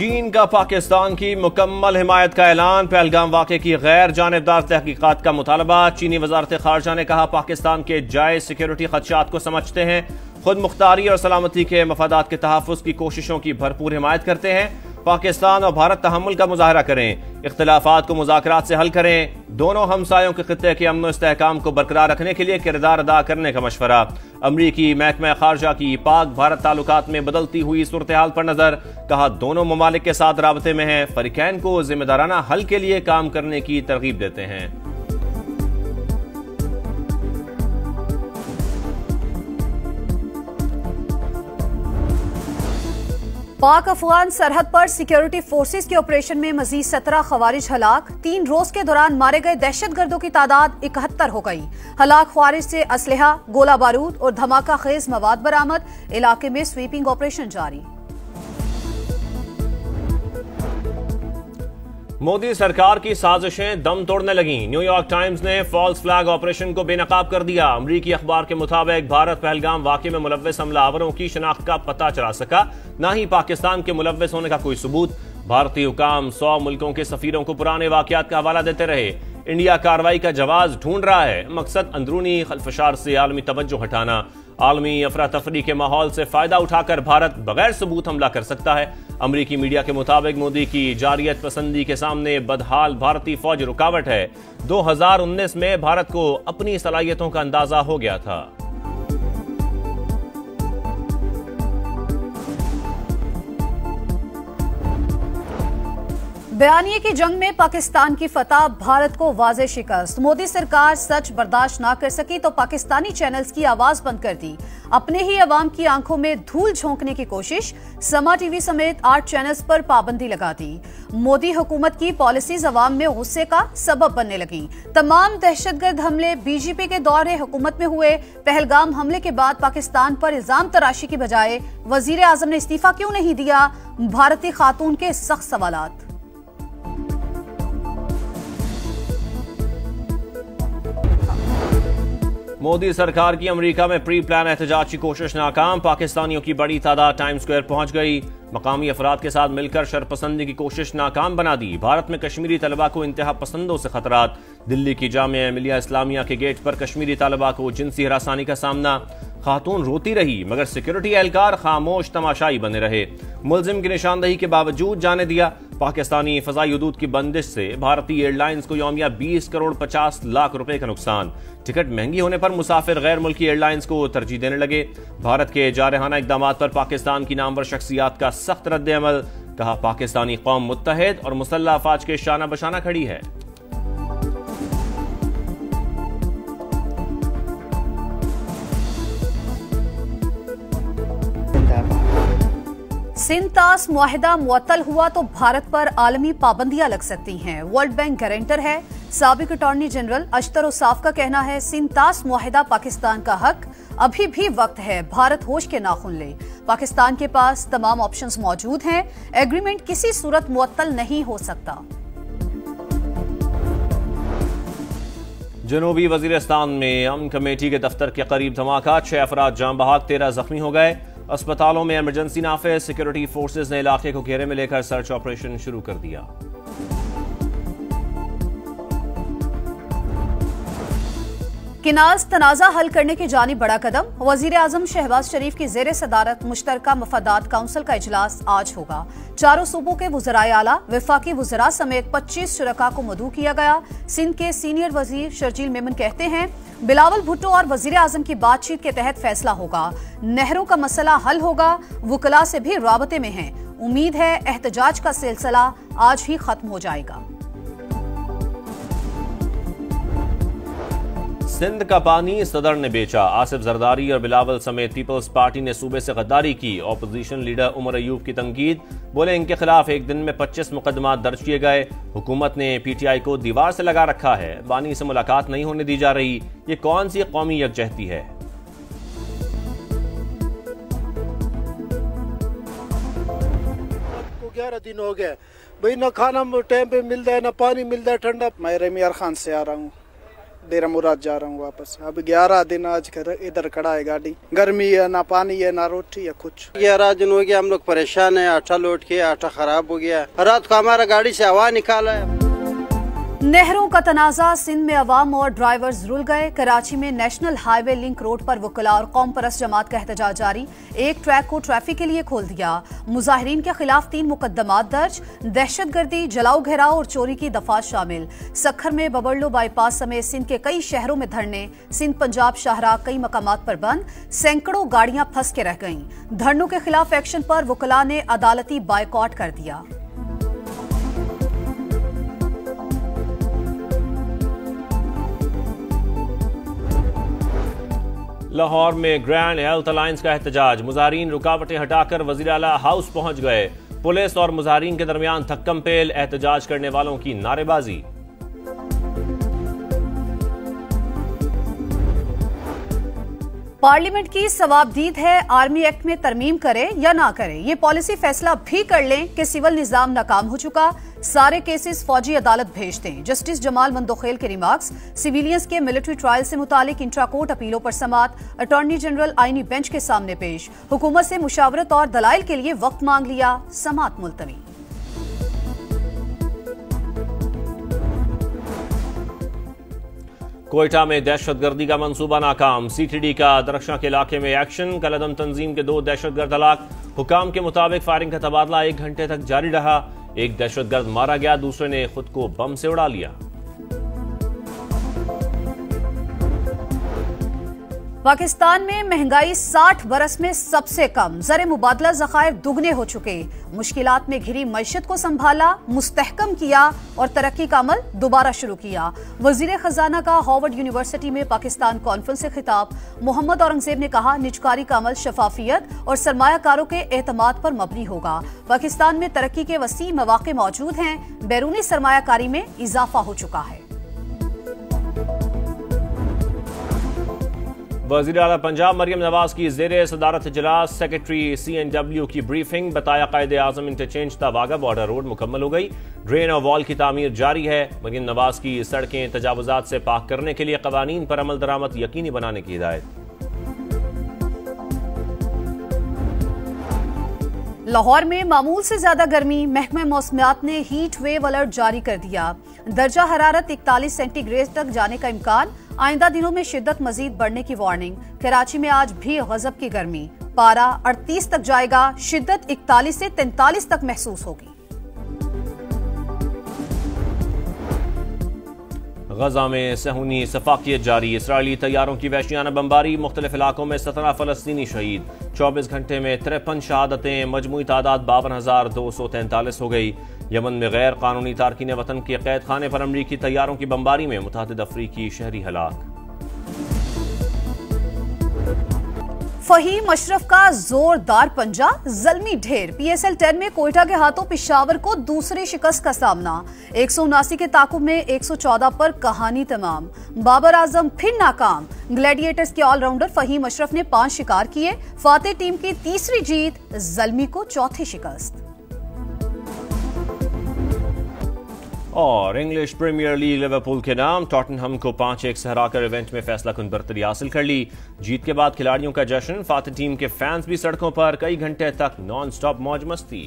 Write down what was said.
चीन का पाकिस्तान की मुकम्मल हिमायत का ऐलान। पहलगाम वाक़े की गैर जानिबदार तहकीकात का मुतालबा। चीनी वजारत खारजा ने कहा, पाकिस्तान के जायज सिक्योरिटी खदशात को समझते हैं, खुद मुख्तारी और सलामती के मफादात के तहफ़्फ़ुज़ की कोशिशों की भरपूर हिमायत करते हैं। पाकिस्तान और भारत तहम्मुल का मुजाहरा करें, इख्तिलाफात को मुज़ाकरात से हल करें। दोनों हमसायों के खित्ते के अमन इस्तेहकाम को बरकरार रखने के लिए किरदार अदा करने का मशवरा। अमरीकी महकमा खारजा की पाक भारत ताल्लुकात में बदलती हुई सूरत हाल पर नजर। कहा, दोनों ममालिक के साथ राबते में हैं, फरीकैन को जिम्मेदाराना हल के लिए काम करने की तरगीब देते हैं। पाक अफगान सरहद पर सिक्योरिटी फोर्सेस के ऑपरेशन में मजीद 17 खवारिज हलाक। 3 रोज के दौरान मारे गए दहशतगर्दों की तादाद 71 हो गई। हलाक खवारिज से असलहा, गोला बारूद और धमाका खेज मवाद बरामद। इलाके में स्वीपिंग ऑपरेशन जारी। मोदी सरकार की साजिशें दम तोड़ने लगी। न्यूयॉर्क टाइम्स ने फॉल्स फ्लैग ऑपरेशन को बेनकाब कर दिया। अमरीकी अखबार के मुताबिक भारत पहलगाम वाक़े में मुलव्वस हमलावरों की शनाख्त का पता चला सका, न ही पाकिस्तान के मुलव्वस होने का कोई सबूत। भारतीय हुकाम 100 मुल्कों के सफीरों को पुराने वाकयात का हवाला देते रहे। इंडिया कार्रवाई का जवाब ढूंढ रहा है, मकसद अंदरूनी खलफशार से आलमी तवज्जो हटाना। आलमी अफरा तफरी के माहौल से फायदा उठाकर भारत बगैर सबूत हमला कर सकता है। अमरीकी मीडिया के मुताबिक मोदी की जारियत पसंदी के सामने बदहाल भारतीय फौज रुकावट है। 2019 में भारत को अपनी सलाहियतों का अंदाजा हो गया था। बयानिए की जंग में पाकिस्तान की फतह, भारत को वाज़ेह शिकस्त। मोदी सरकार सच बर्दाश्त ना कर सकी तो पाकिस्तानी चैनल्स की आवाज बंद कर दी। अपने ही अवाम की आंखों में धूल झोंकने की कोशिश। समा टीवी समेत 8 चैनल्स पर पाबंदी लगा दी। मोदी हुकूमत की पॉलिसीज अवाम में गुस्से का सबब बनने लगी। तमाम दहशतगर्द हमले बीजेपी के दौरे हुकूमत में हुए। पहलगाम हमले के बाद पाकिस्तान पर इल्जाम तराशी की बजाय वजीर आजम ने इस्तीफा क्यों नहीं दिया? भारतीय खातून के सख्त सवालात। मोदी सरकार की अमेरिका में प्री प्लान एहतजाज की कोशिश नाकाम। पाकिस्तानियों की बड़ी तादाद टाइम स्क्वायर पहुंच गई। मकामी अफराद के साथ मिलकर शरपसंदी की कोशिश नाकाम बना दी। भारत में कश्मीरी तलबा को इंतहा पसंदों से खतरात। दिल्ली की जामिया मिलिया इस्लामिया के गेट पर कश्मीरी तलबा को जिनसी हरासानी का सामना। खातून रोती रही मगर सिक्योरिटी एहलकार खामोश तमाशाई बने रहे। मुलजिम की निशानदही के बावजूद जाने दिया। पाकिस्तानी फजाई हदूद की बंदिश से भारतीय एयरलाइंस को यौमिया 20 करोड़ 50 लाख रुपए का नुकसान। टिकट महंगी होने पर मुसाफिर गैर मुल्की एयरलाइंस को तरजीह देने लगे। भारत के जारहाना इकदामात पर पाकिस्तान की नामवर शख्सियात का सख्त रद्द-ए-अमल। कहा, पाकिस्तानी कौम मुत्तहिद और मुसल्लह अफवाज के शाना बशाना खड़ी है। सिंध तास मुआहिदा मुअत्तल हुआ तो भारत पर आलमी पाबंदियां लग सकती हैं। वर्ल्ड बैंक गारंटर है। साबिक अटॉर्नी जनरल अशतर उसाफ का कहना है, सिंध तास मुआहिदा पाकिस्तान का हक। अभी भी वक्त है, भारत होश के नाखून ले। पाकिस्तान के पास तमाम ऑप्शंस मौजूद हैं। एग्रीमेंट किसी सूरत मुअत्तल नहीं हो सकता। जनूबी वजीरिस्तान में अमन कमेटी के दफ्तर के करीब धमाका। 6 अफराद जान बहक, 13 जख्मी हो गए। अस्पतालों में इमरजेंसी नाफिज। सिक्योरिटी फोर्सेज ने इलाके को घेरे में लेकर सर्च ऑपरेशन शुरू कर दिया। किनाज तनाजा हल करने की जानिब बड़ा कदम। वजीर आजम शहबाज शरीफ की जेर सदारत मुश्तरका मफादात काउंसिल का इजलास आज होगा। चारों सूबों के वज़राए आला, वफाकी वज़रा समेत 25 शुरका को मदऊ किया गया। सिंध के सीनियर वजीर शर्जील मेमन कहते हैं, बिलावल भुट्टो और वजीर आजम की बातचीत के तहत फैसला होगा। नहरों का मसला हल होगा। वुकला से भी राबते में हैं। उम्मीद है एहतजाज का सिलसिला आज ही खत्म हो जाएगा। सिंध का पानी सदर ने बेचा। आसिफ जरदारी और बिलावल समेत पीपल्स पार्टी ने सूबे से गद्दारी की। ऑपोजिशन लीडर उमर अयूब की तंकीद। बोले, इनके खिलाफ एक दिन में 25 मुकदमा दर्ज किए गए। हुकूमत ने पीटीआई को दीवार से लगा रखा है। बानी से मुलाकात नहीं होने दी जा रही। ये कौन सी कौमी यकजहती है? 11 दिन हो गए भाई, ना खाना टाइम पे मिलता है, ना पानी मिलता है ठंडा। मैं रमीर खान से आ रहा हूँ। डेरा मुराद जा रहा हूँ वापस। अब 11 दिन आज इधर खड़ा है गाड़ी, गर्मी है, ना पानी है, ना रोटी है, कुछ। 11 दिन हो गया, हम लोग परेशान है। आटा लोड किया, आटा खराब हो गया। रात को हमारा गाड़ी से हवा निकाला है। नहरों का तनाजा, सिंध में अवाम और ड्राइवर्स रुल गए। कराची में नेशनल हाईवे लिंक रोड पर वकला और कौम परस्त जमात का एहतजाज जारी। एक ट्रैक को ट्रैफिक के लिए खोल दिया। मुजाहिरीन के खिलाफ 3 मुकदमात दर्ज। दहशतगर्दी, जलाओ घेराव और चोरी की दफात शामिल। सखर में बबरलो बाईपास समेत सिंध के कई शहरों में धरने। सिंध पंजाब शाहराह कई मकामात पर बंद। सैकड़ों गाड़ियां फंस के रह गईं। धरनों के खिलाफ एक्शन पर वकला ने अदालती बायकॉट कर दिया। लाहौर में ग्रैंड हेल्थ अलायंस का एहतजाज। मुजाहिरीन रुकावटें हटाकर वजीर आला हाउस पहुंच गए। पुलिस और मुजाहिरीन के दरमियान थक्कम पेल, एहतजाज करने वालों की नारेबाजी। पार्लियामेंट की सवाबदीद है, आर्मी एक्ट में तरमीम करे या ना करे। ये पॉलिसी फैसला भी कर लें कि सिविल निजाम नाकाम हो चुका, सारे केसेस फौजी अदालत भेज दें। जस्टिस जमाल मंदोखेल के रिमार्क्स। सिविलियंस के मिलिट्री ट्रायल से मुतालिक इंट्रा कोर्ट अपीलों पर समात। अटॉर्नी जनरल आईनी बेंच के सामने पेश। हुकूमत से मुशावरत और दलाइल के लिए वक्त मांग लिया, समात मुलतवी। कोयटा में दहशतगर्दी का मंसूबा नाकाम। सीटीडी का दरख्शां के इलाके में एक्शन। कलदम तंजीम के 2 दहशतगर्द हलाक। हुकाम के मुताबिक फायरिंग का तबादला 1 घंटे तक जारी रहा। एक दहशतगर्द मारा गया, दूसरे ने खुद को बम से उड़ा लिया। पाकिस्तान में महंगाई 60 बरस में सबसे कम। ज़र मुबादला ज़खायर दुगने हो चुके। मुश्किलात में घिरी मईशत को संभाला, मुस्तहकम किया और तरक्की का अमल दोबारा शुरू किया। वजीर खजाना का हार्वर्ड यूनिवर्सिटी में पाकिस्तान कॉन्फ्रेंस से खिताब। मोहम्मद औरंगजेब ने कहा, निजकारी का अमल शफाफियत और सरमायाकारों के एतमाद पर मबनी होगा। पाकिस्तान में तरक्की के वसी मौके मौजूद हैं। बैरूनी सरमायाकारी में इजाफा हो चुका है। वज़ीर आला पंजाब मरियम नवाज की ज़ेरे सदारत इजलास। सेक्रेटरी CNW की ब्रीफिंग। बताया कायदे आज़म इंटरचेंज ता वाघा बॉर्डर रोड मुकम्मल हो गई। ड्रेन और वॉल की तामीर जारी है। मरियम नवाज की सड़कें तजावुजात से पाक करने के लिए कवानीन पर अमल दरामद यकीनी बनाने की हिदायत। लाहौर में मामूल से ज्यादा गर्मी। महकमा मौसमियात ने हीट वेव अलर्ट जारी कर दिया। दर्जा हरारत 41 सेंटीग्रेड तक जाने का इम्कान। आइंदा दिनों में शिद्दत मजीद बढ़ने की वार्निंग। कराची में आज भी गजब की गर्मी। पारा 38 तक जाएगा। शिद्दत 41 से 43 तक महसूस होगी। गजा में सहूनी सफाकियत जारी। इसराइली तैयारों की वहशियाना बमबारी। मुख्तलिफ इलाकों में 17 फलस्तीनी शहीद। 24 घंटे में 53 शहादतें। मजमूई तादाद 52,243 हो गई। यमन में गैर कानूनी तारकीन वतन के कैद खाने पर अमरीकी तैयारों की बमबारी में मुतअद्दिद अफ्रीकी शहरी हलाक। फहीम अशरफ का जोरदार पंजा, ज़ल्मी ढेर। PSL 10 में कोयटा के हाथों पेशावर को दूसरी शिकस्त का सामना। 179 के ताकुब में 114 पर कहानी तमाम। बाबर आजम फिर नाकाम। ग्लैडिएटर्स के ऑलराउंडर फहीम अशरफ ने 5 शिकार किए। फातेह टीम की तीसरी जीत, ज़ल्मी को चौथी शिकस्त। और इंग्लिश प्रीमियर लीग लिवरपूल के नाम। टॉटनहम को 5-1 से हराकर इवेंट में फैसला कुन बरतरी हासिल कर ली। जीत के बाद खिलाड़ियों का जश्न। फातेह टीम के फैंस भी सड़कों पर। कई घंटे तक नॉन स्टॉप मौज मस्ती।